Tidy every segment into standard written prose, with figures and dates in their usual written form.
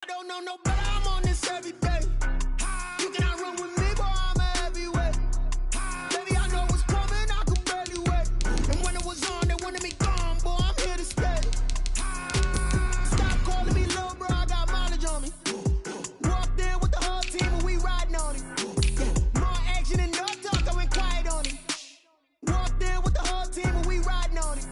I don't know no better, I'm on this every day. You cannot run with me, boy, I'm a heavyweight. Baby, I know what's coming, I could barely wait. And when it was on, they wanted me gone, boy, I'm here to stay. Stop calling me little bro, I got mileage on me. Walked in with the whole team and we riding on it. More action and no talk, I went quiet on it. Walked in with the whole team and we riding on it.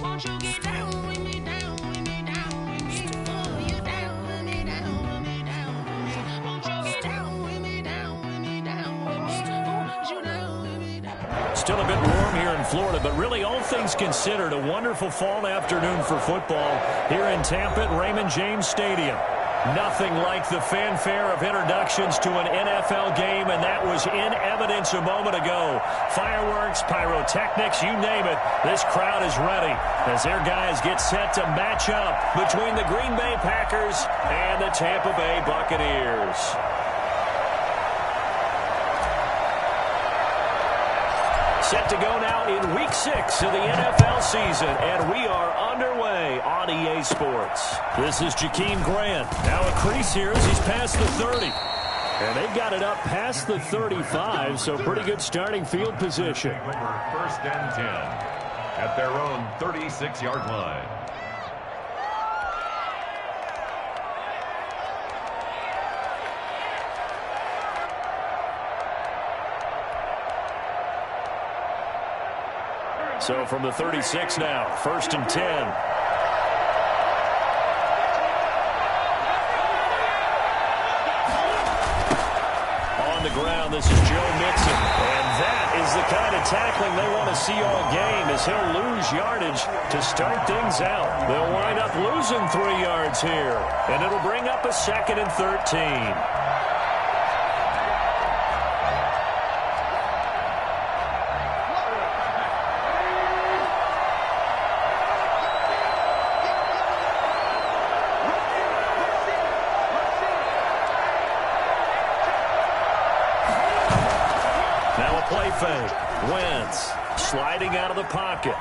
Won't you get down with me, down with me, down with me? Oh, you down with me, down with me, down with me. Won't you get down with me, down with me, down with me? Oh, you down with me, down. Still a bit warm here in Florida, but really all things considered, a wonderful fall afternoon for football here in Tampa at Raymond James Stadium. Nothing like the fanfare of introductions to an NFL game, and that was in evidence a moment ago. Fireworks, pyrotechnics, you name it. This crowd is ready as their guys get set to match up between the Green Bay Packers and the Tampa Bay Buccaneers. Set to go now in Week 6 of the NFL season, and we are underway on EA Sports. This is Y.T.M. Grant. Now a crease here as he's past the 30. And they've got it up past the 35, so pretty good starting field position. First and 10 at their own 36-yard line. So from the 36 now, first and 10. On the ground, this is Joe Mixon. And that is the kind of tackling they want to see all game, as he'll lose yardage to start things out. They'll wind up losing 3 yards here, and it'll bring up a second and 13. Play fake. Wentz sliding out of the pocket.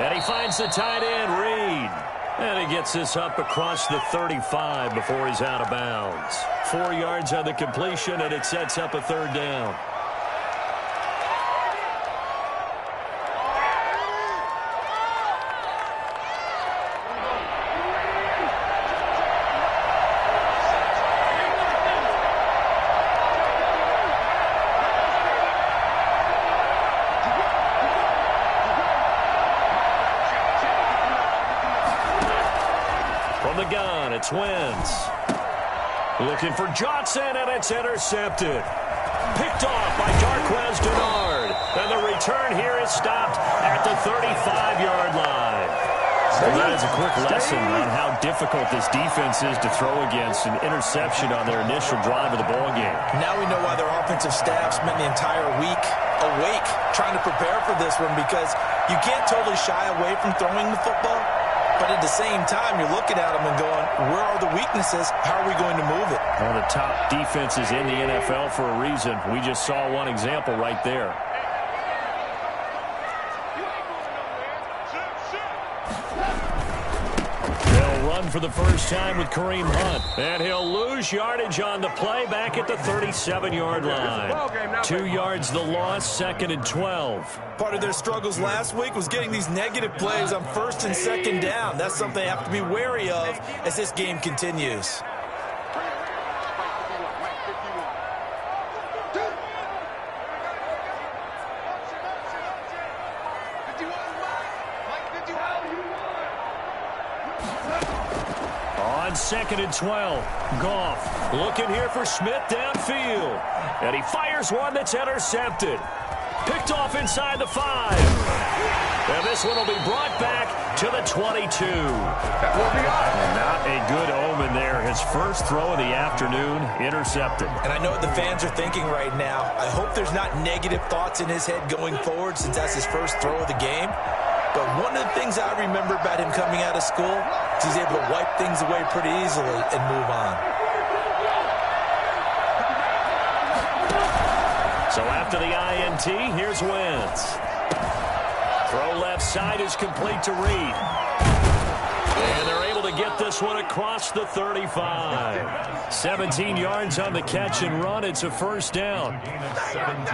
And he finds the tight end, Reed. And he gets this up across the 35 before he's out of bounds. 4 yards on the completion, and it sets up a third down. From the gun, it's Wentz. Looking for Johnson, and it's intercepted. Picked off by Darquez Dennard. And the return here is stopped at the 35-yard line. Well, that is a quick lesson on how difficult this defense is to throw against an interception on their initial drive of the ballgame. Now we know why their offensive staff spent the entire week awake trying to prepare for this one, because you can't totally shy away from throwing the football. But at the same time, you're looking at them and going, where are the weaknesses? How are we going to move it? One of the top defenses in the NFL for a reason. We just saw one example right there. They'll run for the first time with Kareem Hunt. And he'll lose yardage on the play back at the 37-yard line. 2 yards the loss, second and 12. Part of their struggles last week was getting these negative plays on first and second down. That's something they have to be wary of as this game continues. On second and 12, Goff looking here for Smith downfield. And he fires one that's intercepted. Picked off inside the 5. And this one will be brought back to the 22. That will be up. And not a good omen there. His first throw of the afternoon, intercepted. And I know what the fans are thinking right now. I hope there's not negative thoughts in his head going forward, since that's his first throw of the game. But one of the things I remember about him coming out of school is he's able to wipe things away pretty easily and move on. So after the INT, here's Wentz. Throw left side is complete to Reed. And they're able to get this one across the 35. 17 yards on the catch and run. It's a first down.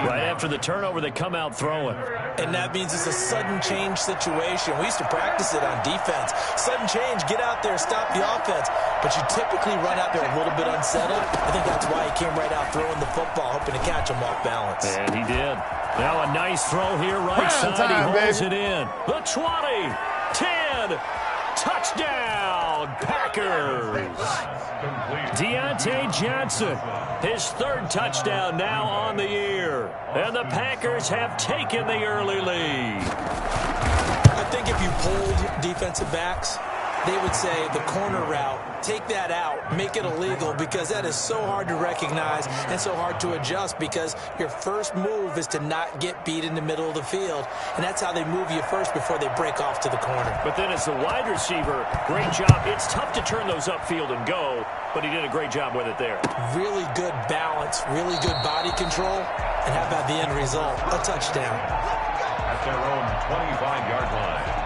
Right after the turnover, they come out throwing. And that means it's a sudden change situation. We used to practice it on defense. Sudden change, get out there, stop the offense. But you typically run out there a little bit unsettled. I think that's why he came right out throwing the football, hoping to catch him off balance. And he did. Now a nice throw here, right side. He holds it in. The 20, 10, touchdown, Packers. Deontay Johnson, his third touchdown now on the year. And the Packers have taken the early lead. I think if you polled defensive backs, they would say the corner route, take that out, make it illegal, because that is so hard to recognize and so hard to adjust, because your first move is to not get beat in the middle of the field, and that's how they move you first before they break off to the corner. But then as the wide receiver, great job. It's tough to turn those upfield and go, but he did a great job with it there. Really good balance, really good body control, and how about the end result? A touchdown. At their own 25-yard line.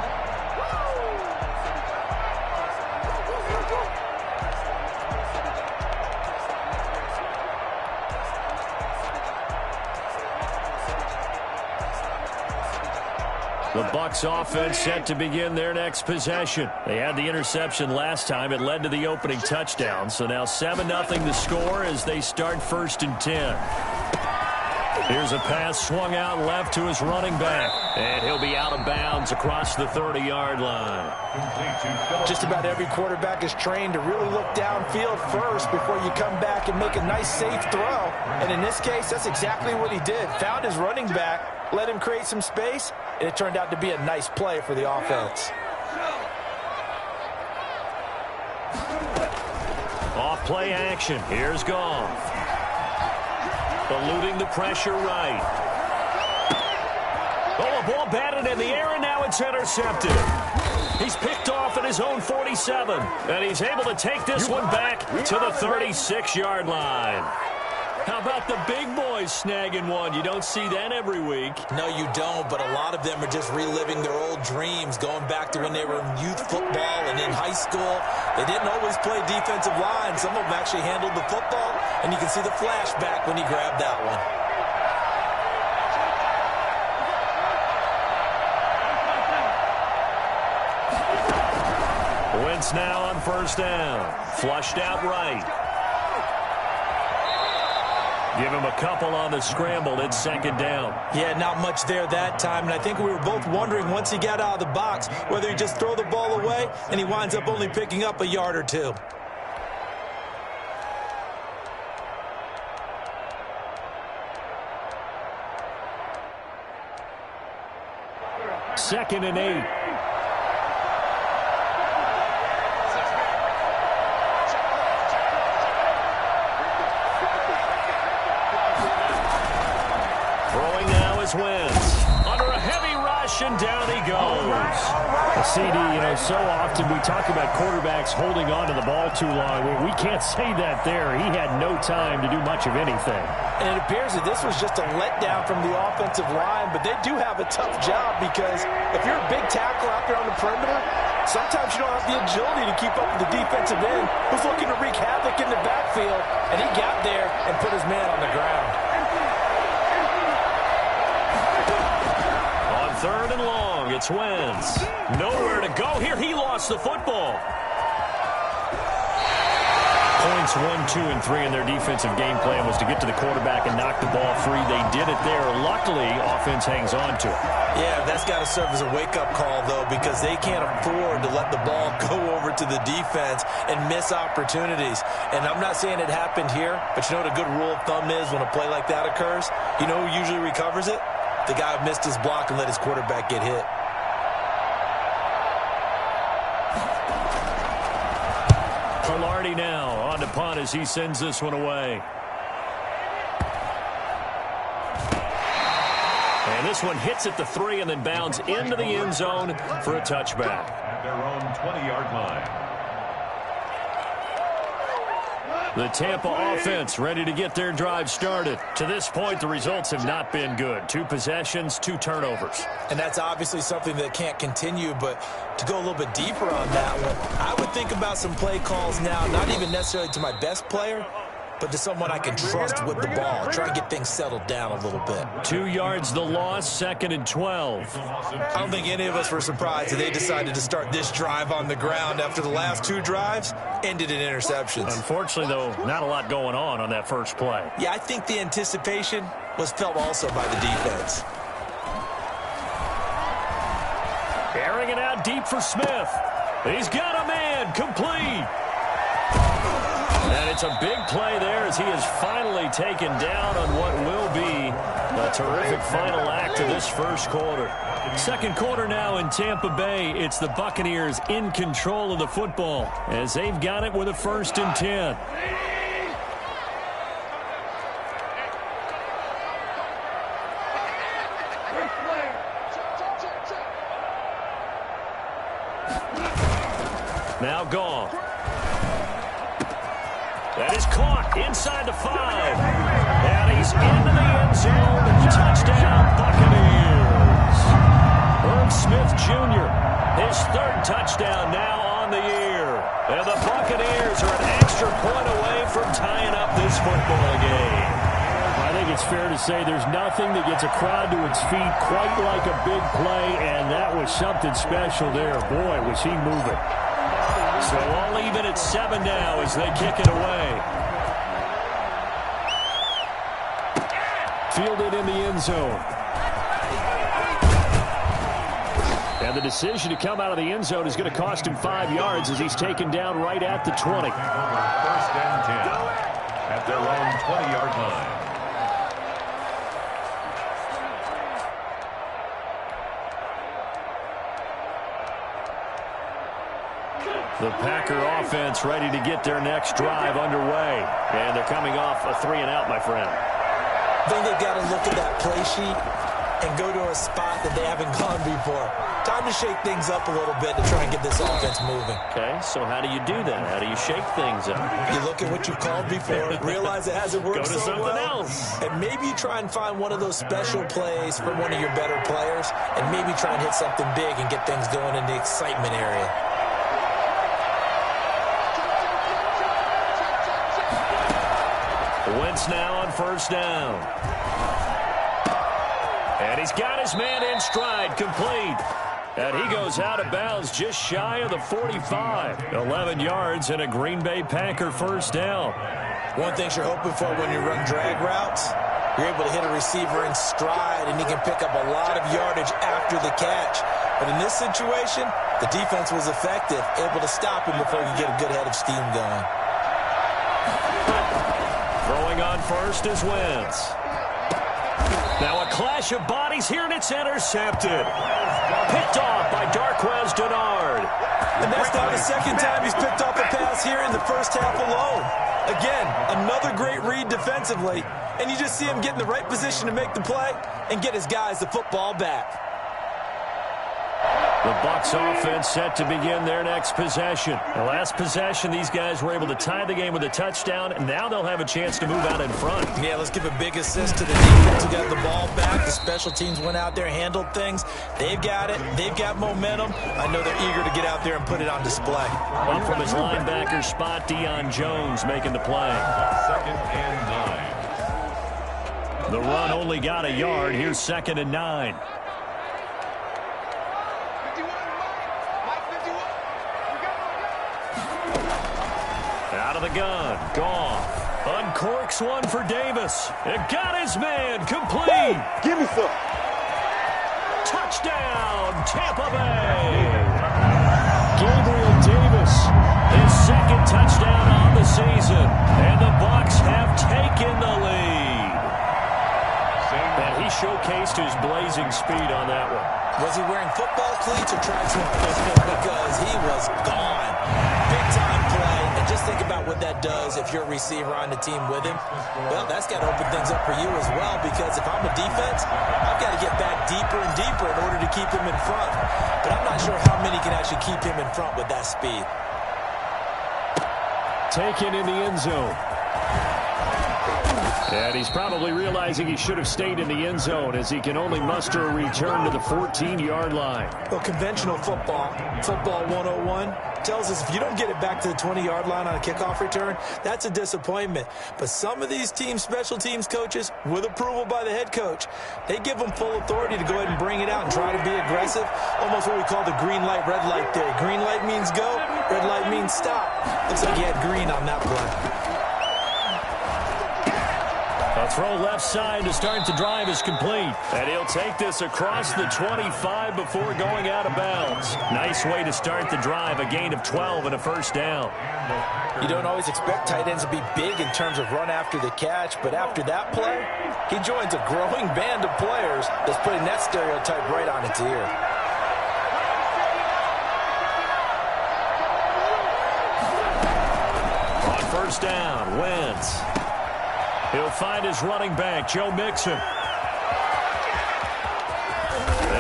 The Bucks offense set to begin their next possession. They had the interception last time. It led to the opening touchdown. So now 7-0 the score as they start 1st and 10. Here's a pass swung out left to his running back. And he'll be out of bounds across the 30-yard line. Just about every quarterback is trained to really look downfield first before you come back and make a nice, safe throw. And in this case, that's exactly what he did. Found his running back, let him create some space, and it turned out to be a nice play for the offense. Off play action. Here's Goff. Eluding the pressure right. Oh, a ball batted in the air, and now it's intercepted. He's picked off at his own 47, and he's able to take this one back to the 36-yard line. How about the big boys snagging one? You don't see that every week. No, you don't, but a lot of them are just reliving their old dreams, going back to when they were in youth football and in high school. They didn't always play defensive line. Some of them actually handled the football, and you can see the flashback when he grabbed that one. Wentz now on 1st down. Flushed out right. Give him a couple on the scramble. It's 2nd down. Yeah, not much there that time. And I think we were both wondering once he got out of the box whether he just throw the ball away, and he winds up only picking up a yard or two. Second and 8. Wentz under a heavy rush, and down he goes. CD, so often we talk about quarterbacks holding on to the ball too long. We can't say that there. He had no time to do much of anything. And it appears that this was just a letdown from the offensive line, but they do have a tough job, because if you're a big tackle out there on the perimeter, sometimes you don't have the agility to keep up with the defensive end who's looking to wreak havoc in the backfield, and he got there and put his man on the ground. 3rd and long, it's Wentz. Nowhere to go here. He lost the football. Points 1, 2, and 3 in their defensive game plan was to get to the quarterback and knock the ball free. They did it there. Luckily, offense hangs on to it. Yeah, that's got to serve as a wake-up call, though, because they can't afford to let the ball go over to the defense and miss opportunities. And I'm not saying it happened here, but you know what a good rule of thumb is when a play like that occurs? You know who usually recovers it? The guy who missed his block and let his quarterback get hit. Palardy now on to punt as he sends this one away. And this one hits at the 3 and then bounds into the end zone for a touchback. At their own 20-yard line. The Tampa offense ready to get their drive started. To this point, the results have not been good. 2 possessions, 2 turnovers. And that's obviously something that can't continue, but to go a little bit deeper on that one, I would think about some play calls now, not even necessarily to my best player, but to someone I can trust with the ball. Try and get things settled down a little bit. 2 yards the loss, 2nd and 12. I don't think any of us were surprised that they decided to start this drive on the ground after the last 2 drives ended in interceptions. Unfortunately, though, not a lot going on that first play. Yeah, I think the anticipation was felt also by the defense. Airing it out deep for Smith. He's got a man, complete. And it's a big play there as he is finally taken down on what will be a terrific final act of this first quarter. Second quarter now in Tampa Bay. It's the Buccaneers in control of the football as they've got it with a 1st and 10. Now gone. That is caught inside the 5. And he's into the end zone. Touchdown, Buccaneers. Herb Smith Jr., his 3rd touchdown now on the year. And the Buccaneers are an extra point away from tying up this football game. I think it's fair to say there's nothing that gets a crowd to its feet quite like a big play, and that was something special there. Boy, was he moving. So all even at 7 now as they kick it away. Fielded in the end zone. And the decision to come out of the end zone is going to cost him 5 yards as he's taken down right at the 20. 1st and 10 at their own 20-yard line. The Packer offense ready to get their next drive underway. And they're coming off a 3-and-out, my friend. I think they've got to look at that play sheet and go to a spot that they haven't gone before. Time to shake things up a little bit to try and get this offense moving. Okay, so how do you do that? How do you shake things up? You look at what you've called before, realize it hasn't worked Go to so something well, else. and maybe you try and find one of those special plays from one of your better players, and maybe try and hit something big and get things going in the excitement area. Wentz now on 1st down. And he's got his man in stride, complete. And he goes out of bounds just shy of the 45. 11 yards and a Green Bay Packer 1st down. One thing you're hoping for when you run drag routes, you're able to hit a receiver in stride, and he can pick up a lot of yardage after the catch. But in this situation, the defense was effective, able to stop him before he could get a good head of steam going. Throwing on 1st is Wentz. Now a clash of bodies here, and it's intercepted. Picked off by Darqueze Dennard. And that's not the second time he's picked off a pass here in the first half alone. Again, another great read defensively, and you just see him get in the right position to make the play and get his guys the football back. The Bucks offense set to begin their next possession. The last possession, these guys were able to tie the game with a touchdown, and now they'll have a chance to move out in front. Yeah, let's give a big assist to the defense who got the ball back. The special teams went out there, handled things. They've got it. They've got momentum. I know they're eager to get out there and put it on display. Up from his linebacker spot, Deion Jones making the play. 2nd and 9. The run only got a yard. Here's 2nd and 9. Out of the gun. Goff uncorks one for Davis. It got his man. Complete. Give me some. Touchdown, Tampa Bay. Gabriel Davis, his 2nd touchdown on the season. And the Bucks have taken the lead. And he showcased his blazing speed on that one. Was he wearing football cleats or tracksuit? Because he was gone. Big time play. And just think about what good that does if you're a receiver on the team with him, well, that's got to open things up for you as well, because if I'm a defense, I've got to get back deeper and deeper in order to keep him in front. But I'm not sure how many can actually keep him in front with that speed. Taken in the end zone. And he's probably realizing he should have stayed in the end zone, as he can only muster a return to the 14-yard line. Well, conventional football 101, tells us if you don't get it back to the 20-yard line on a kickoff return, that's a disappointment. But some of these special teams coaches, with approval by the head coach, they give them full authority to go ahead and bring it out and try to be aggressive. Almost what we call the green light, red light theory. Green light means go, red light means stop. Looks like he had green on that play. A throw left side to start the drive is complete. And he'll take this across the 25 before going out of bounds. Nice way to start the drive, a gain of 12 and a first down. You don't always expect tight ends to be big in terms of run after the catch, but after that play, he joins a growing band of players that's putting that stereotype right on its ear. On first down, Wentz. He'll find his running back, Joe Mixon.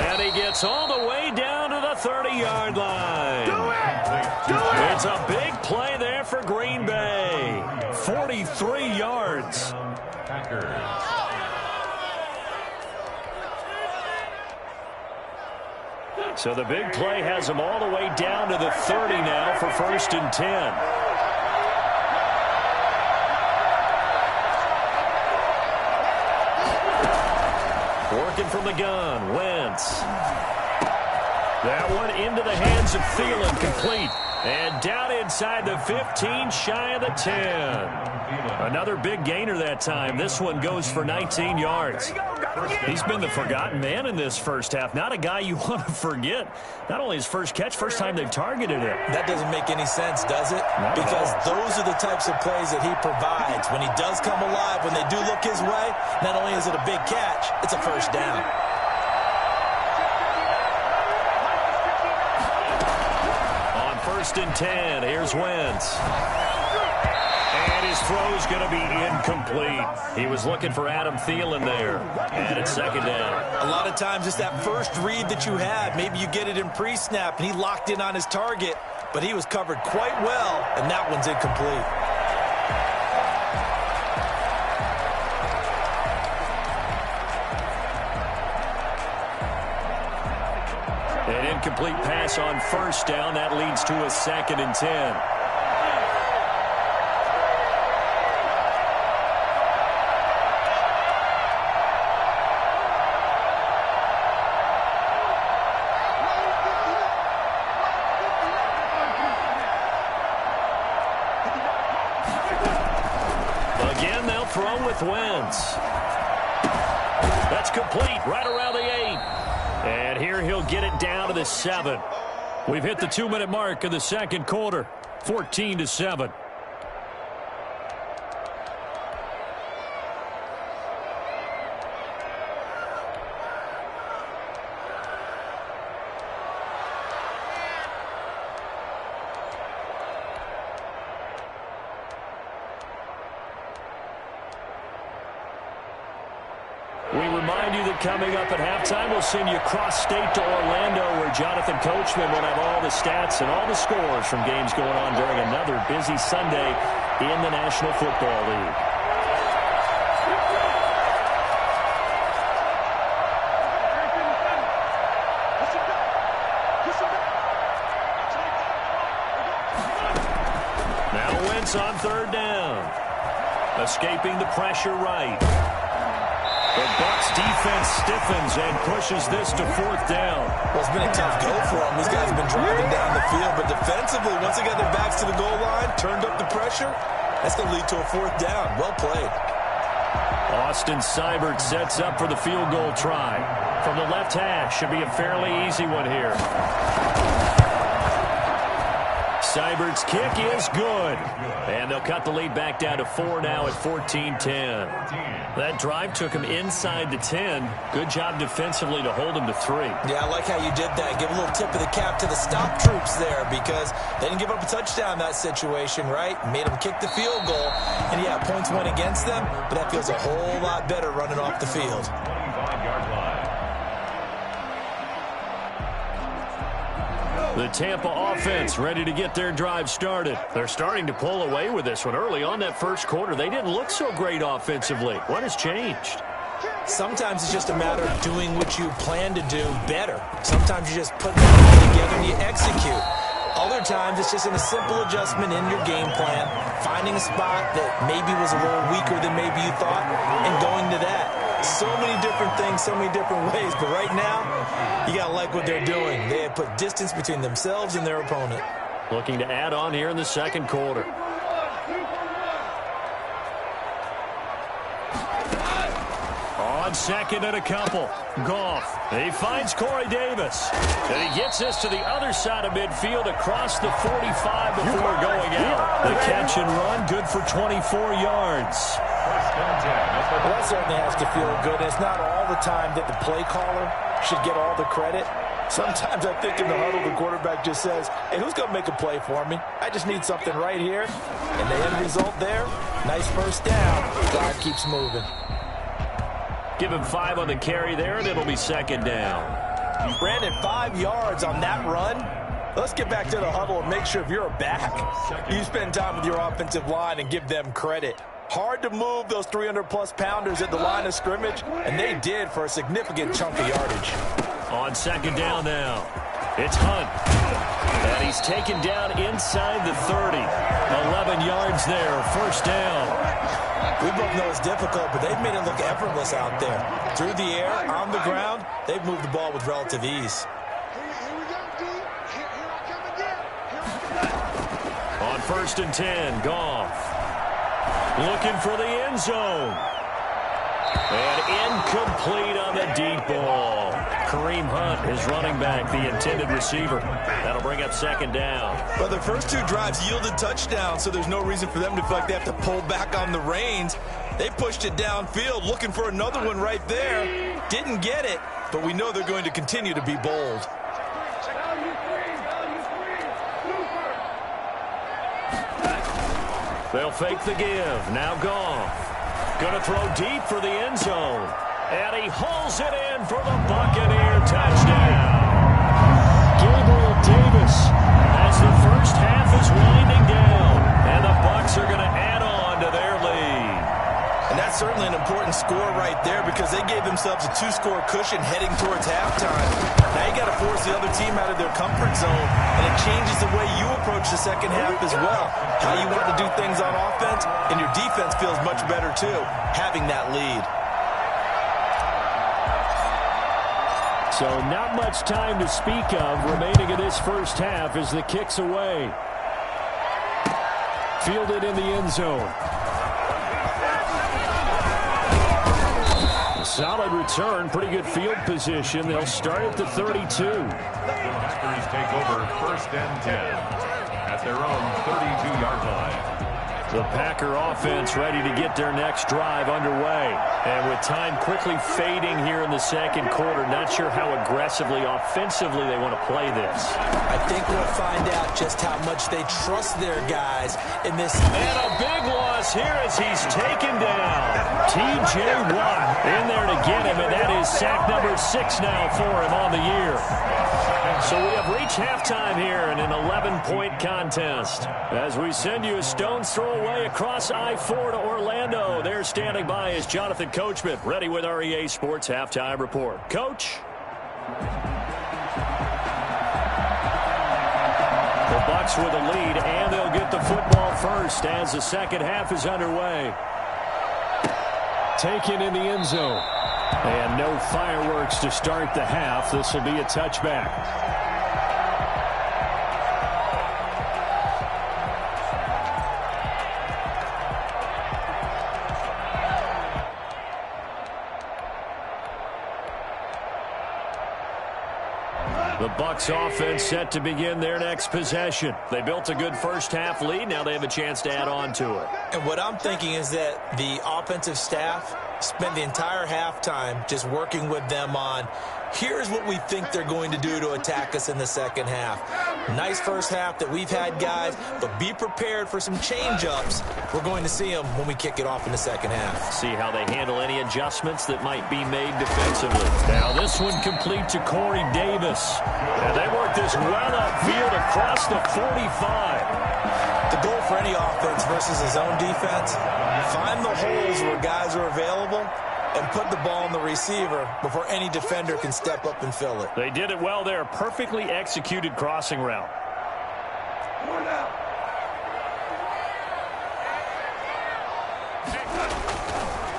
And he gets all the way down to the 30-yard line. Do it! Do it! It's a big play there for Green Bay. 43 yards. Packers. So the big play has him all the way down to the 30 now for 1st and 10. Working from the gun, Wentz. That one into the hands of Thielen, complete. And down inside the 15, shy of the 10. Another big gainer that time. This one goes for 19 yards. He's been the forgotten man in this first half. Not a guy you want to forget. Not only his first catch, first time they've targeted him. That doesn't make any sense, does it? Because those are the types of plays that he provides. When he does come alive, when they do look his way, not only is it a big catch, it's a first down. On 1st and 10, here's Wentz. And his throw's going to be incomplete. He was looking for Adam Thielen there. And it's 2nd down. A lot of times it's that first read that you have. Maybe you get it in pre-snap, and he locked in on his target, but he was covered quite well, and that one's incomplete. An incomplete pass on 1st down. That leads to a 2nd and 10. Again, they'll throw with Wentz. That's complete, right around the 8. And here he'll get it down to the 7. We've hit the 2-minute mark of the second quarter. 14-7. We remind you that coming up at halftime, we'll send you cross-state to Orlando, where Jonathan Coachman will have all the stats and all the scores from games going on during another busy Sunday in the National Football League. Now Wentz on 3rd down. Escaping the pressure right. The Bucks defense stiffens and pushes this to 4th down. Well, it's been a tough go for them. These guys have been driving down the field, but defensively, once they got their backs to the goal line, turned up the pressure, that's going to lead to a 4th down. Well played. Austin Seibert sets up for the field goal try. From the left hash, should be a fairly easy one here. Seibert's kick is good. And they'll cut the lead back down to 4 now at 14-10. That drive took him inside the 10. Good job defensively to hold him to 3. Yeah, I like how you did that. Give a little tip of the cap to the stop troops there because they didn't give up a touchdown in that situation, right? Made them kick the field goal. And, yeah, points went against them, but that feels a whole lot better running off the field. 25-yard line. The Tampa offense ready to get their drive started. They're starting to pull away with this one. Early on that first quarter, they didn't look so great offensively. What has changed? Sometimes it's just a matter of doing what you plan to do better. Sometimes you just put that together and you execute. Other times it's just a simple adjustment in your game plan, finding a spot that maybe was a little weaker than maybe you thought, and going to that. So many different things, so many different ways, but right now, you got to like what they're doing. They have put distance between themselves and their opponent. Looking to add on here in the second quarter. On second and a couple. Goff. He finds Corey Davis. And he gets this to the other side of midfield across the 45 before going out. The catch and run, good for 24 yards. Well, that certainly has to feel good. It's not all the time that the play caller should get all the credit. Sometimes I think in the huddle, the quarterback just says, hey, who's going to make a play for me? I just need something right here. And the end result there, nice first down. God keeps moving. Give him 5 on the carry there, and it'll be second down. Brandon, 5 yards on that run. Let's get back to the huddle and make sure if you're a back, you spend time with your offensive line and give them credit. Hard to move those 300-plus pounders at the line of scrimmage, and they did for a significant chunk of yardage. On second down now, it's Hunt. And he's taken down inside the 30. 11 yards there, first down. We both know it's difficult, but they've made it look effortless out there. Through the air, on the ground, they've moved the ball with relative ease. On first and 10, Goff. Looking for the end zone. And incomplete on the deep ball. Kareem Hunt is running back, the intended receiver. That'll bring up second down. Well, their first 2 drives yielded touchdowns, so there's no reason for them to feel like they have to pull back on the reins. They pushed it downfield, looking for another one right there. Didn't get it, but we know they're going to continue to be bold. They'll fake the give. Now Goff. Going to throw deep for the end zone. And he hauls it in for the Buccaneer touchdown. Gabriel Davis as the first half is winding down. And the Bucs are going to add on to their lead. And that's certainly an important score right there because they gave themselves a 2-score cushion heading towards halftime. Now you got to force the other team out of their comfort zone, and it changes the way you approach the second half as well. How you want to do things on offense, and your defense feels much better too, having that lead. So not much time to speak of remaining in this first half as the kick's away. Fielded in the end zone. Solid return, pretty good field position. They'll start at the 32. Packers take over first and 10 at their own 32-yard line. The Packer offense ready to get their next drive underway. And with time quickly fading here in the second quarter, not sure how aggressively, offensively they want to play this. I think we'll find out just how much they trust their guys in this. And a big loss here as he's taken down. T.J. Watt in there to get him, and that is sack number 6 now for him on the year. So we have reached halftime here in an 11-point contest. As we send you a stone's throw away across I-4 to Orlando. There standing by is Jonathan Coachman, ready with our EA Sports Halftime Report. Coach? The Bucs with a lead, and they'll get the football first as the second half is underway. Taken in the end zone. And no fireworks to start the half. This will be a touchback. The Bucks offense set to begin their next possession. They built a good first-half lead. Now they have a chance to add on to it. And what I'm thinking is that the offensive staff spent the entire halftime just working with them on, here's what we think they're going to do to attack us in the second half. Nice first half that we've had, guys, but be prepared for some change-ups. We're going to see them when we kick it off in the second half. See how they handle any adjustments that might be made defensively. Now this one complete to Corey Davis. And they work this well upfield across the 45. The goal for any offense versus a zone defense, find the holes where guys are available and put the ball in the receiver before any defender can step up and fill it. They did it well there. Perfectly executed crossing route.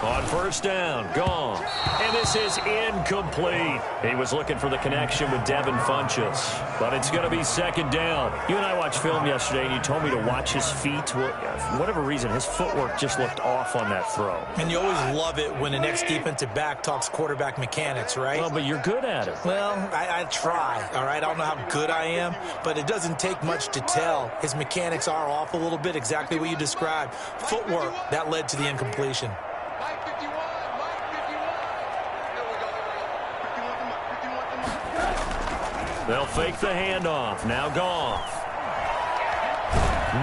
On first down, gone. And this is incomplete. He was looking for the connection with Devin Funchess, but it's going to be second down. You and I watched film yesterday, and you told me to watch his feet. Well, for whatever reason, his footwork just looked off on that throw. And you always love it when the next defensive back talks quarterback mechanics, right? Well, but you're good at it. Well, I try, all right? I don't know how good I am, but it doesn't take much to tell. His mechanics are off a little bit, exactly what you described. Footwork, that led to the incompletion. They'll fake the handoff. Now Goff.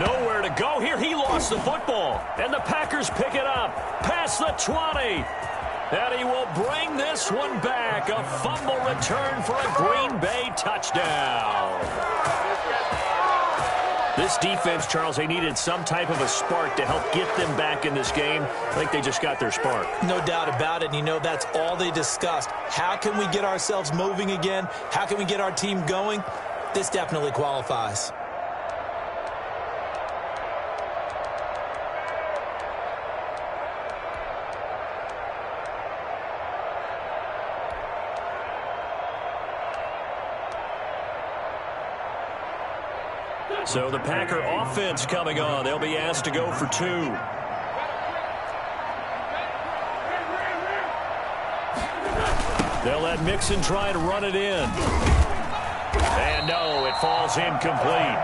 Nowhere to go here. He lost the football. And the Packers pick it up. Past the 20. And he will bring this one back. A fumble return for a Green Bay touchdown. This defense, Charles, they needed some type of a spark to help get them back in this game. I think they just got their spark. No doubt about it. And you know, that's all they discussed. How can we get ourselves moving again? How can we get our team going? This definitely qualifies. So the Packer offense coming on. They'll be asked to go for two. They'll let Mixon try to run it in. And no, it falls incomplete.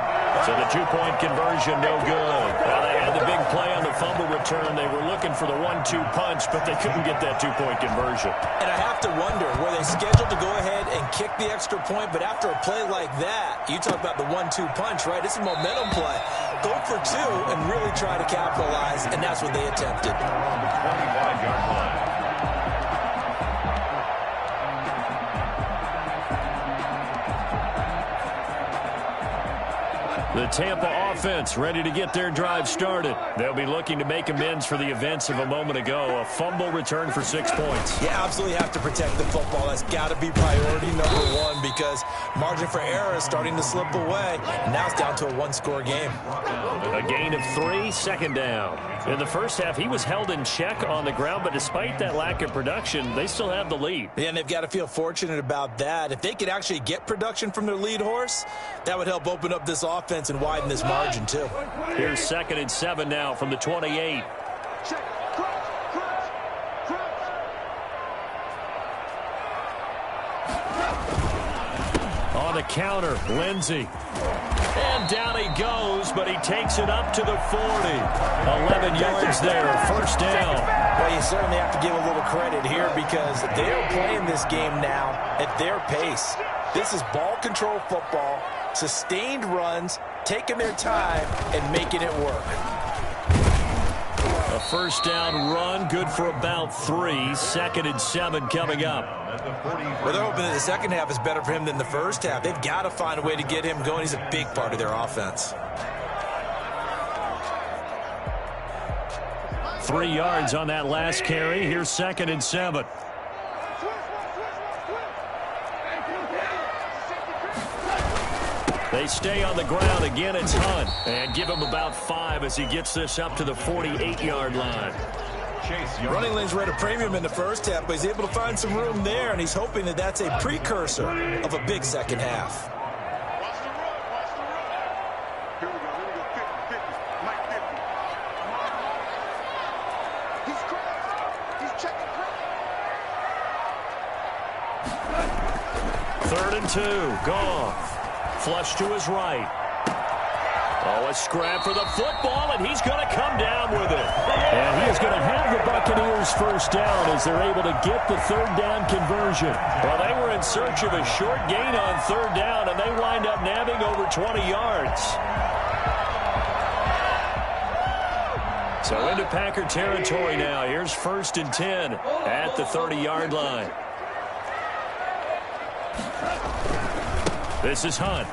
So the two-point conversion, no good. Well, they had the big play on the fumble return. They were looking for the 1-2 punch, but they couldn't get that two-point conversion. And I have to wonder, were they scheduled to go ahead and kick the extra point, but after a play like that, you talk about the 1-2 punch, right? It's a momentum play. Go for two and really try to capitalize, and that's what they attempted. 25-yard line. The Tampa offense ready to get their drive started. They'll be looking to make amends for the events of a moment ago. A fumble return for 6 points. You absolutely have to protect the football. That's got to be priority number one because margin for error is starting to slip away. Now it's down to a one-score game. A gain of 3, second down. In the first half, he was held in check on the ground, but despite that lack of production, they still have the lead. Yeah, and they've got to feel fortunate about that. If they could actually get production from their lead horse, that would help open up this offense and widen this margin too. Here's 2nd and 7 now from the 28. On the counter, Lindsey. And down he goes, but he takes it up to the 40. 11 yards there, first down. Well, you certainly have to give a little credit here because they're playing this game now at their pace. This is ball control football, sustained runs, taking their time and making it work. A first down run, good for about 3. 2nd and 7 coming up. Well, they're hoping that the second half is better for him than the first half. They've got to find a way to get him going. He's a big part of their offense. 3 yards on that last carry. Here's 2nd and 7. They stay on the ground. Again, it's Hunt. And give him about 5 as he gets this up to the 48-yard line. Running lanes were at a premium in the first half, but he's able to find some room there, and he's hoping that that's a precursor of a big second half. 3rd and 2. Goff. Flush to his right. Oh, a scrap for the football, and he's going to come down with it. And he is going to have the Buccaneers first down as they're able to get the 3rd down conversion. Well, they were in search of a short gain on 3rd down, and they wind up nabbing over 20 yards. So into Packer territory now. Here's 1st and 10 at the 30-yard line. This is Hunt.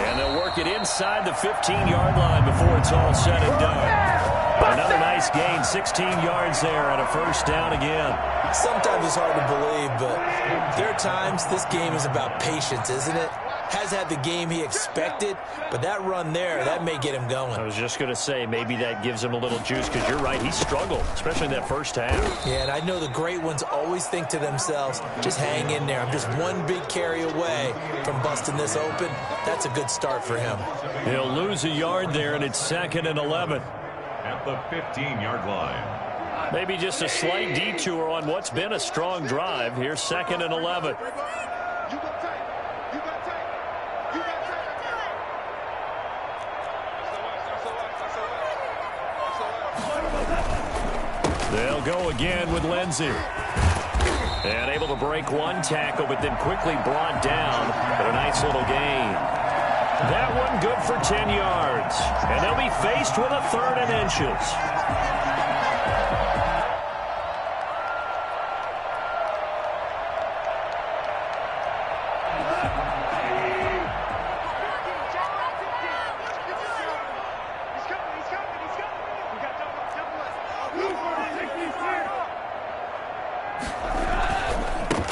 And they'll work it inside the 15-yard line before it's all said and done. Another nice gain, 16 yards there, and a 1st down again. Sometimes it's hard to believe, but there are times this game is about patience, isn't it? Has had the game he expected, but that run there, that may get him going. I was just going to say, maybe that gives him a little juice, because you're right, he struggled, especially in that first half. Yeah, and I know the great ones always think to themselves, just hang in there. I'm just one big carry away from busting this open. That's a good start for him. He'll lose a yard there, and it's 2nd and 11. At the 15-yard line. Maybe just a slight detour on what's been a strong drive. Here's 2nd and 11. They'll go again with Lindsey. And able to break one tackle, but then quickly brought down. But a nice little gain. That one good for 10 yards. And they'll be faced with a 3rd and inches.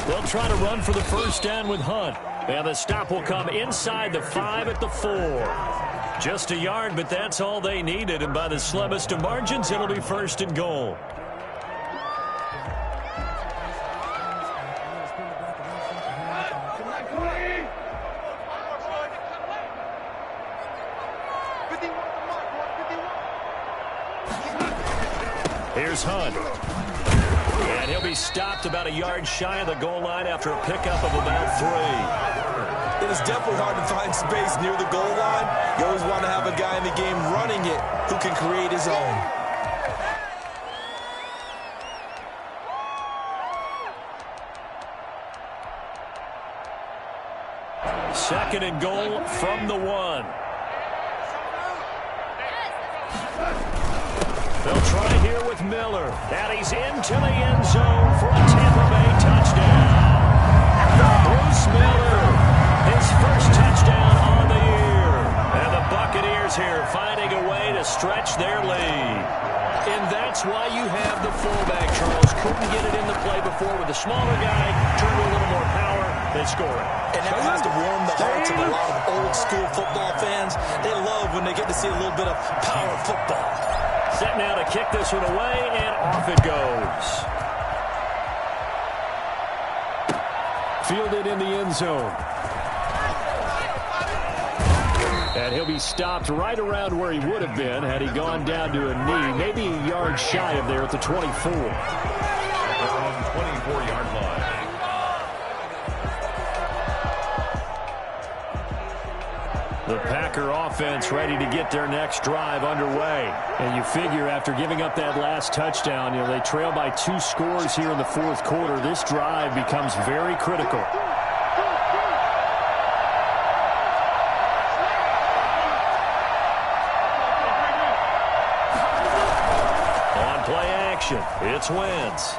They'll try to run for the 1st down with Hunt. And the stop will come inside the 5 at the 4. Just a yard, but that's all they needed. And by the slimmest of margins, it'll be 1st and goal. Here's Hunt. And he'll be stopped about a yard shy of the goal line after a pickup of about 3. It is definitely hard to find space near the goal line. You always want to have a guy in the game running it who can create his own. Second and goal from the 1. They'll try here with Miller. And he's into the end zone for a Tampa Bay touchdown. Bruce Miller, his first touchdown on the year. And the Buccaneers here finding a way to stretch their lead. And that's why you have the fullback, Charles. Couldn't get it in the play before with the smaller guy. Turned to a little more power. They score it. And that has to warm the hearts of a lot of old-school football fans. They love when they get to see a little bit of power football. Set now to kick this one away, and off it goes. Fielded in the end zone. And he'll be stopped right around where he would have been had he gone down to a knee, maybe a yard shy of there at the 24. At their own 24-yard line. The Packer offense ready to get their next drive underway. And you figure after giving up that last touchdown, they trail by 2 scores here in the 4th quarter. This drive becomes very critical. On play action, it's Wentz.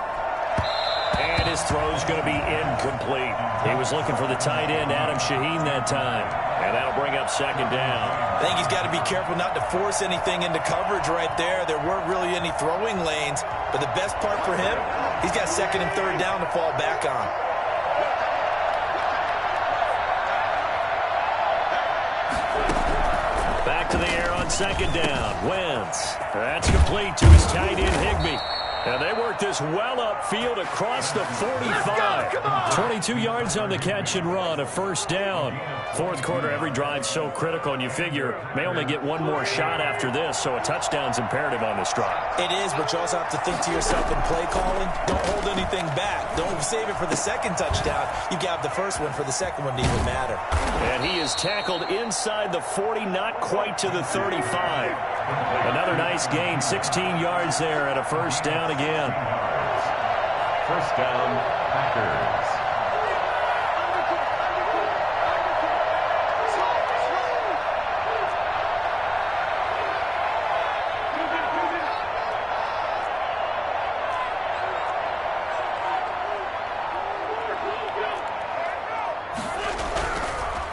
And his throw's going to be incomplete. He was looking for the tight end, Adam Shaheen, that time. And that'll bring up 2nd down. I think he's got to be careful not to force anything into coverage right there. There weren't really any throwing lanes. But the best part for him, he's got 2nd and 3rd down to fall back on. Back to the air on 2nd down. Wentz. That's complete to his tight end, Higbee. And they work this well upfield across the 45. 22 yards on the catch and run, a first down. Fourth quarter, every drive so critical, and you figure may only get one more shot after this, so a touchdown's imperative on this drive. It is, but you also have to think to yourself in play calling, don't hold anything back. Don't save it for the second touchdown. You got the first one for the second one to even matter. And he is tackled inside the 40, not quite to the 35. Another nice gain, 16 yards there, and a first down again. First down, Packers.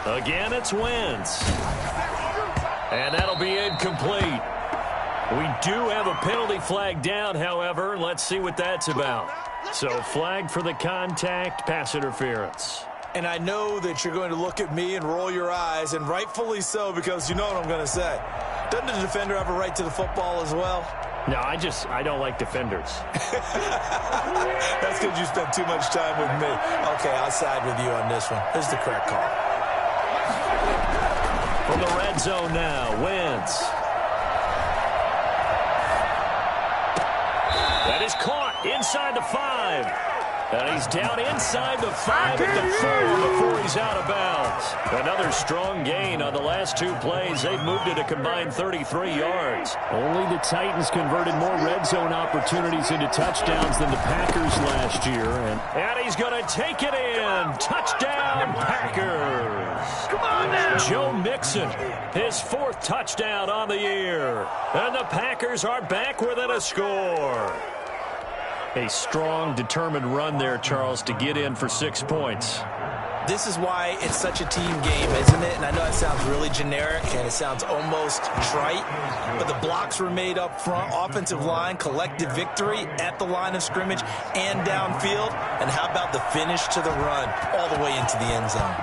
Again, it's Wentz. And that'll be incomplete. We do have a penalty flag down, however. Let's see what that's about. So, flag for the contact, pass interference. And I know that you're going to look at me and roll your eyes, and rightfully so, because you know what I'm going to say. Doesn't the defender have a right to the football as well? No, I don't like defenders. That's because you spent too much time with me. Okay, I'll side with you on this one. This is the correct call. From the red zone now, Wentz. That is caught inside the 5. And he's down inside the 5 at the 4 before he's out of bounds. Another strong gain on the last two plays. They've moved it a combined 33 yards. Only the Titans converted more red zone opportunities into touchdowns than the Packers last year. And he's going to take it in. Touchdown, Packers. Come on now. Joe Mixon, his 4th touchdown on the year. And the Packers are back within a score. A strong, determined run there, Charles, to get in for 6 points. This is why it's such a team game, isn't it? And I know it sounds really generic and it sounds almost trite, but the blocks were made up front, offensive line, collective victory at the line of scrimmage and downfield. And how about the finish to the run all the way into the end zone?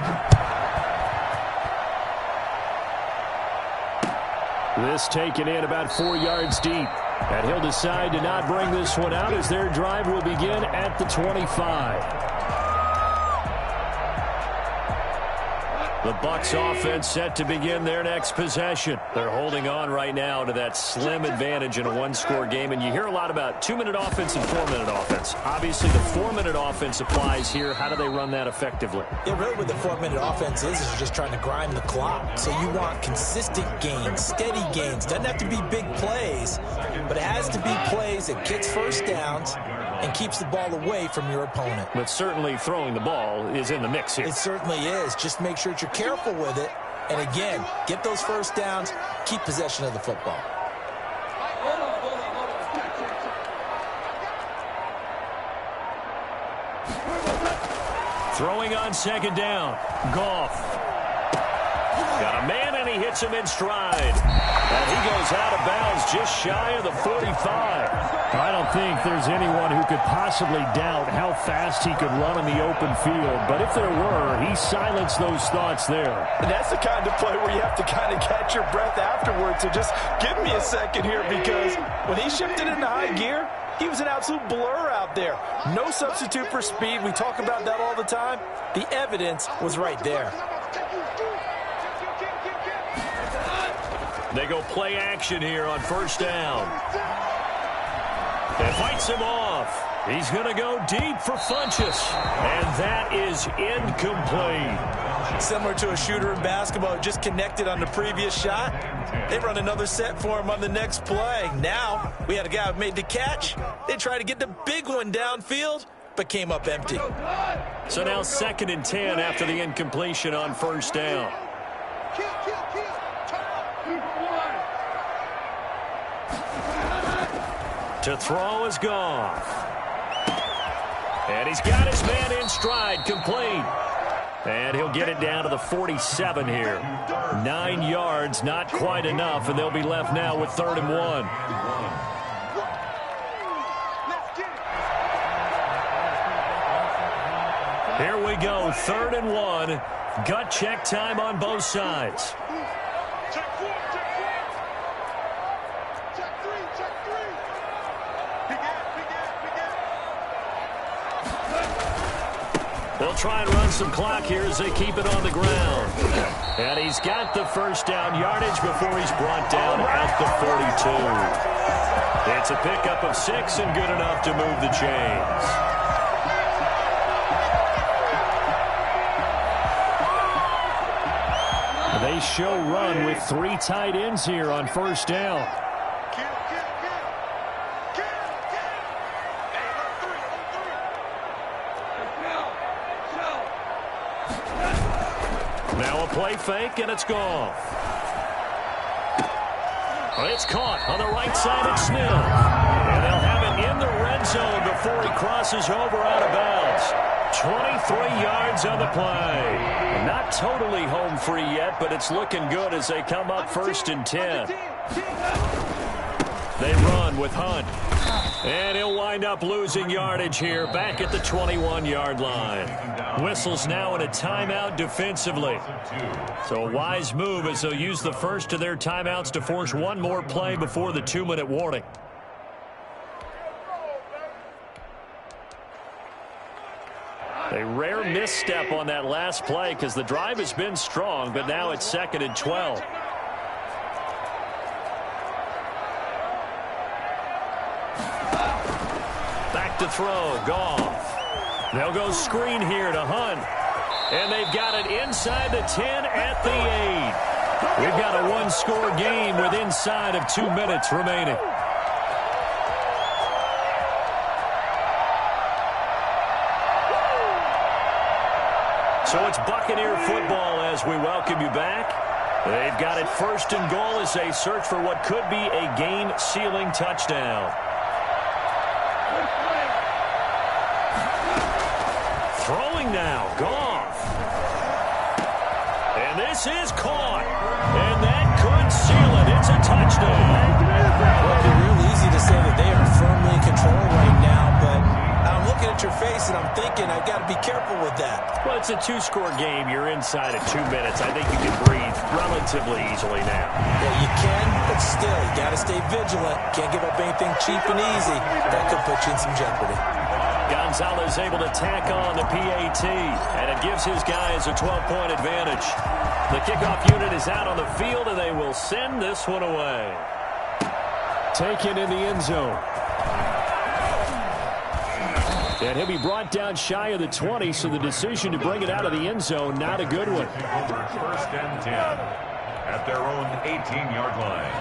This taken in about 4 yards deep. And he'll decide to not bring this one out as their drive will begin at the 25. The Bucks offense set to begin their next possession. They're holding on right now to that slim advantage in a one-score game. And you hear a lot about 2-minute offense and 4-minute offense. Obviously, the 4-minute offense applies here. How do they run that effectively? Yeah, really what the 4-minute offense is you're just trying to grind the clock. So you want consistent gains, steady gains. Doesn't have to be big plays, but it has to be plays that gets first downs and keeps the ball away from your opponent. But certainly throwing the ball is in the mix here. It certainly is. Just make sure that you're careful with it. And again, get those first downs, keep possession of the football. Throwing on second down. Goff. Got a man, and he hits him in stride. And he goes out of bounds just shy of the 45. I don't think there's anyone who could possibly doubt how fast he could run in the open field. But if there were, he silenced those thoughts there. And that's the kind of play where you have to kind of catch your breath afterwards. So just give me a second here, because when he shifted into high gear, he was an absolute blur out there. No substitute for speed. We talk about that all the time. The evidence was right there. They go play action here on first down. And fights him off. He's going to go deep for Funchess. And that is incomplete. Similar to a shooter in basketball, just connected on the previous shot. They run another set for him on the next play. Now, we had a guy who made the catch. They tried to get the big one downfield, but came up empty. So now 2nd and 10 after the incompletion on first down. To throw is Goff. And he's got his man in stride, complete. And he'll get it down to the 47 here. 9 yards, not quite enough, and they'll be left now with 3rd and 1. Here we go, 3rd and 1. Gut check time on both sides. They'll try and run some clock here as they keep it on the ground. And he's got the first down yardage before he's brought down at the 42. It's a pickup of 6 and good enough to move the chains. They show run with 3 tight ends here on first down. Now a play fake, and it's gone. It's caught on the right side of Smith. And they'll have it in the red zone before he crosses over out of bounds. 23 yards on the play. Not totally home free yet, but it's looking good as they come up 1st and 10. They run with Hunt. And he'll wind up losing yardage here back at the 21-yard line. Whistles now in a timeout defensively. So a wise move as they'll use the first of their timeouts to force one more play before the 2-minute warning. A rare misstep on that last play because the drive has been strong, but now it's 2nd and 12. Back to throw, Goff. They'll go screen here to Hunt. And they've got it inside the 10 at the 8. We've got a one-score game with inside of 2 minutes remaining. So it's Buccaneer football as we welcome you back. They've got it 1st and goal as they search for what could be a game-sealing touchdown. Throwing now, Goff. And this is caught. And that could seal it. It's a touchdown. Well, it'd be real easy to say that they are firmly in control right now, but I'm looking at your face and I'm thinking I've got to be careful with that. Well, it's a 2-score game. You're inside of 2 minutes. I think you can breathe relatively easily now. Yeah, you can, but still, you got to stay vigilant. Can't give up anything cheap and easy. That could put you in some jeopardy. Gonzalez able to tack on the PAT, and it gives his guys a 12-point advantage. The kickoff unit is out on the field, and they will send this one away. Taken in the end zone. And he'll be brought down shy of the 20, so the decision to bring it out of the end zone, not a good one. Over 1st and 10 at their own 18-yard line.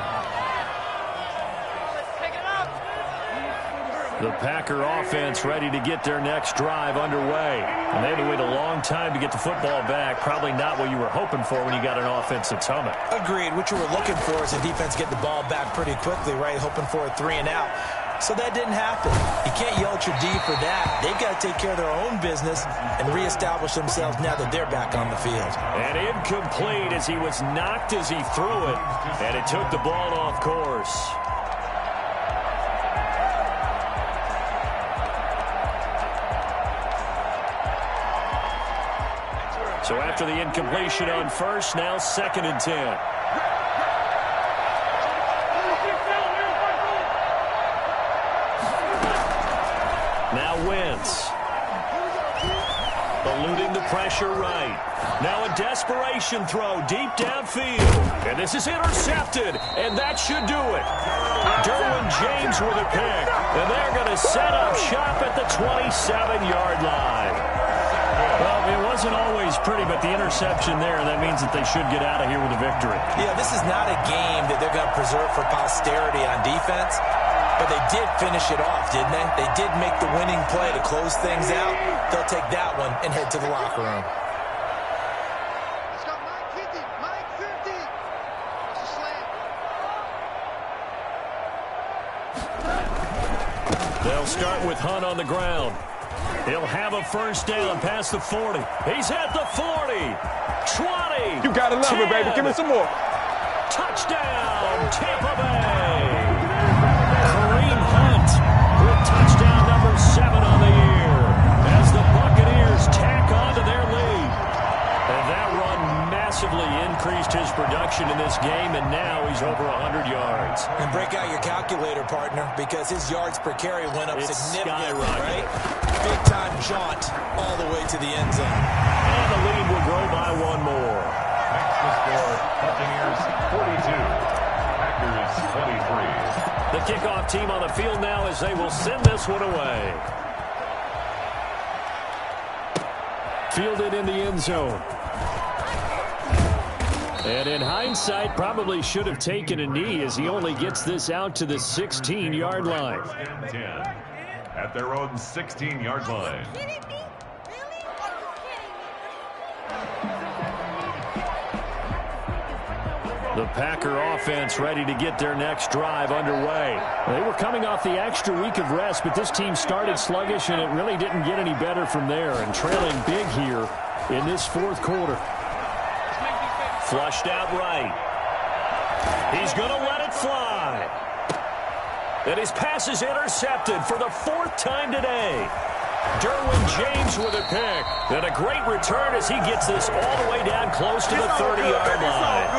The Packer offense ready to get their next drive underway. And they had to wait a long time to get the football back. Probably not what you were hoping for when you got an offense that's humming. Agreed. What you were looking for is a defense getting the ball back pretty quickly, right? Hoping for a 3 and out. So that didn't happen. You can't yell at your D for that. They've got to take care of their own business and reestablish themselves now that they're back on the field. And incomplete as he was knocked as he threw it. And it took the ball off course. So after the incompletion on first, now 2nd and 10. Now Wentz. Eluding the pressure right. Now a desperation throw deep downfield. And this is intercepted. And that should do it. Derwin James with a pick. And they're going to set up shop at the 27-yard line. Well, it wasn't always pretty, but the interception there, that means that they should get out of here with a victory. Yeah, this is not a game that they're going to preserve for posterity on defense, but they did finish it off, didn't they? They did make the winning play to close things out. They'll take that one and head to the locker room. Let's go, Mike 50. Mike 50. That's a slam. They'll start with Hunt on the ground. He'll have a first down past the 40. He's at the 40. 20. You gotta love 10. it, baby. Give me some more. Touchdown, Tampa Bay. Kareem Hunt with touchdown number 7 on the year as the Buccaneers tack on to their lead. And that run massively increased. increased his production in this game, and now he's over 100 yards. And break out your calculator, partner, because his yards per carry went up significantly, right? Big-time jaunt all the way to the end zone. And the lead will grow by one more. Next to score, Buccaneers 42, Packers 23. The kickoff team on the field now as they will send this one away. Fielded in the end zone. And in hindsight, probably should have taken a knee as he only gets this out to the 16-yard line. First and 10 at their own 16-yard line. The Packer offense ready to get their next drive underway. They were coming off the extra week of rest, but this team started sluggish, and it really didn't get any better from there, and trailing big here in this fourth quarter. Flushed out right. He's going to let it fly. And his pass is intercepted for the fourth time today. Derwin James with a pick. And a great return as he gets this all the way down close to the 30-yard line.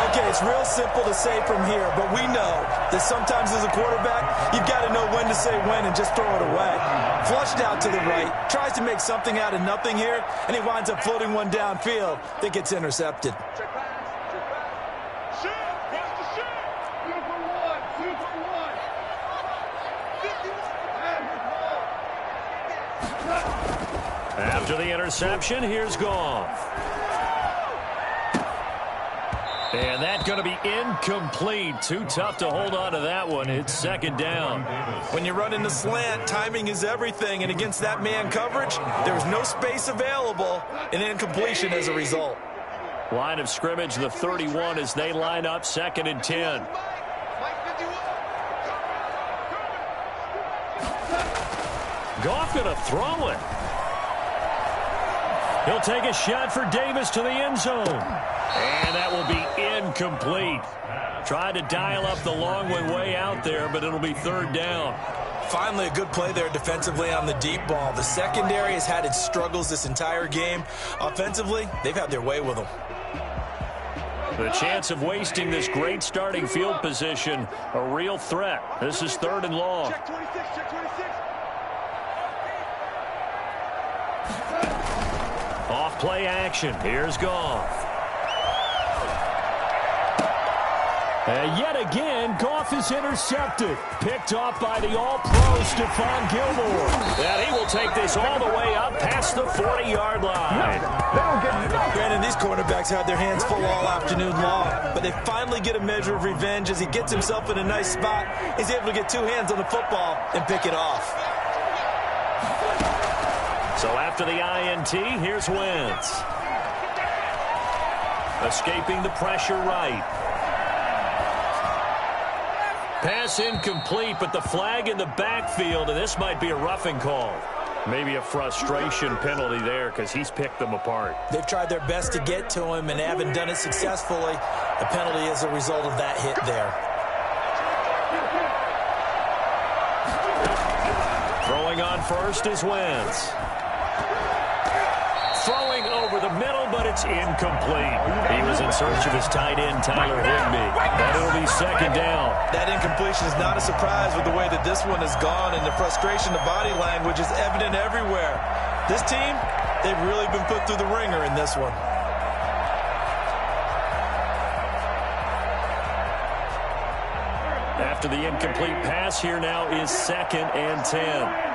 Okay, it's real simple to say from here, but we know that sometimes as a quarterback, you've got to know when to say when and just throw it away. Flushed out to the right, tries to make something out of nothing here, and he winds up floating one downfield that gets intercepted. After the interception, here's Goff. And that's going to be incomplete. Too tough to hold on to that one. It's second down. When you run in the slant, timing is everything. And against that man coverage, there's no space available. An incompletion as a result. Line of scrimmage, the 31, as they line up second and 10. Goff going to throw it. He'll take a shot for Davis to the end zone. And that will be incomplete. Tried to dial up the long way out there, but it'll be third down. Finally, a good play there defensively on the deep ball. The secondary has had its struggles this entire game. Offensively, they've had their way with them. The chance of wasting this great starting field position, a real threat. This is third and long. Check 26, check 26. Off play action. Here's Goff. And yet again, Goff is intercepted. Picked off by the all-pro Stephon Gilmore. And he will take this all the way up past the 40-yard line. Granted, these quarterbacks had their hands full all afternoon long, but they finally get a measure of revenge as he gets himself in a nice spot. He's able to get two hands on the football and pick it off. So after the INT, here's Wentz. Escaping the pressure right. Pass incomplete, but the flag in the backfield, and this might be a roughing call. Maybe a frustration penalty there because he's picked them apart. They've tried their best to get to him and haven't done it successfully. The penalty is a result of that hit there. Throwing on first is Wentz. Throwing over the middle, but it's incomplete. He was in search of his tight end, Tyler Higbee. And it'll be second down. That incompletion is not a surprise with the way that this one has gone, and the frustration of body language is evident everywhere. This team, they've really been put through the ringer in this one. After the incomplete pass, here now is second and 10.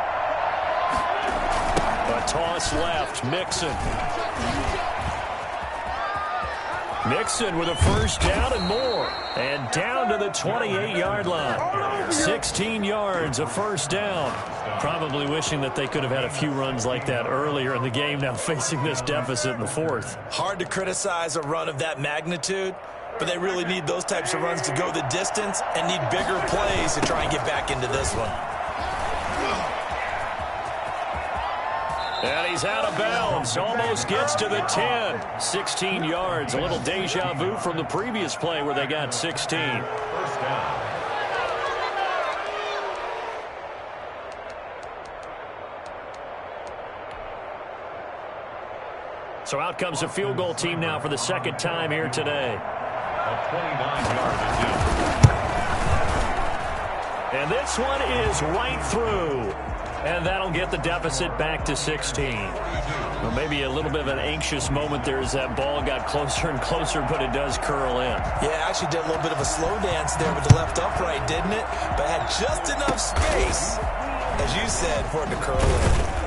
A toss left, Mixon. Mixon with a first down and more. And down to the 28-yard line. 16 yards, a first down. Probably wishing that they could have had a few runs like that earlier in the game, now facing this deficit in the fourth. Hard to criticize a run of that magnitude, but they really need those types of runs to go the distance and need bigger plays to try and get back into this one. And he's out of bounds. Almost gets to the 10. 16 yards. A little deja vu from the previous play where they got 16. First down. So out comes a field goal team now for the second time here today. A 29-yard attempt. And this one is right through. And that'll get the deficit back to 16. Well, maybe a little bit of an anxious moment there as that ball got closer and closer, but it does curl in. Yeah, actually did a little bit of a slow dance there with the left upright, didn't it? But had just enough space, as you said, for it to curl in.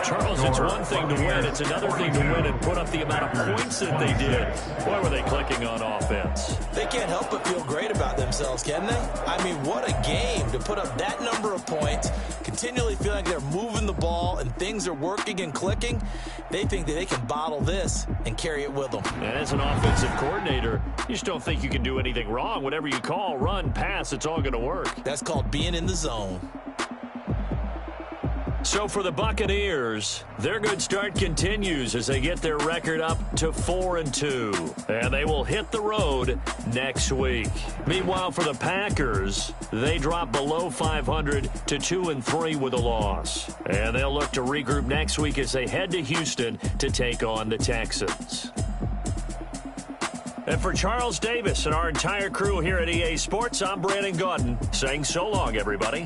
Charles, it's one thing to win. It's another thing to win and put up the amount of points that they did. Boy, were they clicking on offense. They can't help but feel great about themselves, can they? I mean, what a game to put up that number of points, continually feel like they're moving the ball and things are working and clicking. They think that they can bottle this and carry it with them. And as an offensive coordinator, you just don't think you can do anything wrong. Whatever you call, run, pass, it's all going to work. That's called being in the zone. So for the Buccaneers, their good start continues as they get their record up to 4-2. And they will hit the road next week. Meanwhile, for the Packers, they drop below 500 to 2-3 with a loss. And they'll look to regroup next week as they head to Houston to take on the Texans. And for Charles Davis and our entire crew here at EA Sports, I'm Brandon Gaudin saying so long, everybody.